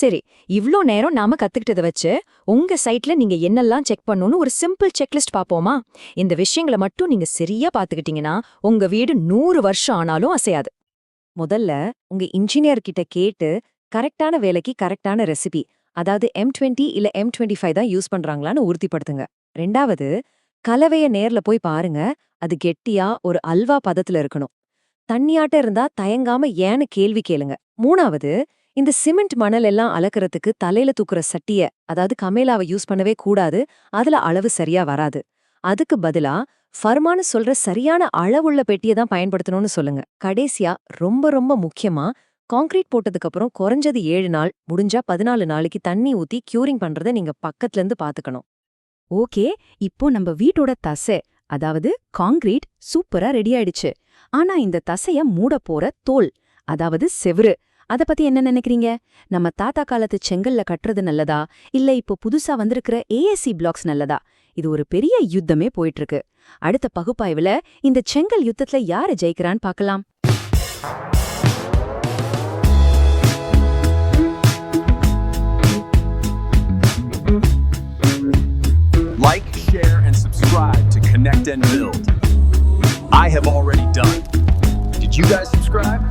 சரி, இவ்ளோ நேரம் நாம கத்துக்கிட்டத வச்சு உங்க சைட்ல நீங்க என்னெல்லாம் செக் பண்ணணும்னு ஒரு சிம்பிள் செக்லிஸ்ட் பாப்போமா? இந்த விஷயங்களை மட்டும் நீங்க சரியா பாத்துக்கிட்டீங்கன்னா உங்க வீடு 100 வருஷம் ஆனாலும் அசையாது. முதல்ல உங்க இன்ஜினியர் கிட்ட கேட்டு கரெக்டான வேலைக்கு கரெக்டான ரெசிபி, அதாவது M20 இல்ல M25 தான் யூஸ் பண்றாங்களான்னு உறுதிப்படுத்துங்க. ரெண்டாவது, கலவைய நேர்ல போய் பாருங்க. அது கெட்டியா ஒரு அல்வா பதத்துல இருக்கணும். தண்ணியாட்ட இருந்தா தயங்காம ஏன்னு கேள்வி கேளுங்க. மூணாவது, இந்த சிமெண்ட் மணல் எல்லாம் அளக்கறதுக்கு தலையில தூக்குற சட்டிய, அதாவது கமேலாவை யூஸ் பண்ணவே கூடாது. அதுல அளவு சரியா வராது. அதுக்கு பதிலா ஃபர்மான்னு சொல்ற சரியான அளவுள்ள பெட்டியை தான் பயன்படுத்தணும்னு சொல்லுங்க. கடைசியா ரொம்ப ரொம்ப முக்கியமா, கான்கிரீட் போட்டதுக்கு அப்புறம் குறைஞ்சது 7 நாள், முடிஞ்சா 14 நாளைக்கு தண்ணி ஊத்தி கியூரிங் பண்றதை நீங்க பக்கத்துல இருந்து பாத்துக்கணும். ஓகே, இப்போ நம்ம வீட்டோட தசை, அதாவது கான்கிரீட் சூப்பரா ரெடி ஆயிடுச்சு. ஆனா இந்த தசைய மூட போற தோல், அதாவது செவுரு, அத பத்தி என்ன நினைக்கிறீங்க? நம்ம தாத்தா காலத்து செங்கல்ல கட்டுறது நல்லதா, இல்ல இப்போ புதுசா வந்திருக்கிற ஏஎஸ்சி பிளாக்ஸ் நல்லதா? இது ஒரு பெரிய யுத்தமே போயிட்டு இருக்கு. அடுத்த பகுப்பாய்வுல இந்த செங்கல் யுத்தத்துல யாரு ஜெயிக்கிறான்னு பார்க்கலாம். Like, share, and subscribe to Connect and Build. I have already done. Did you guys subscribe?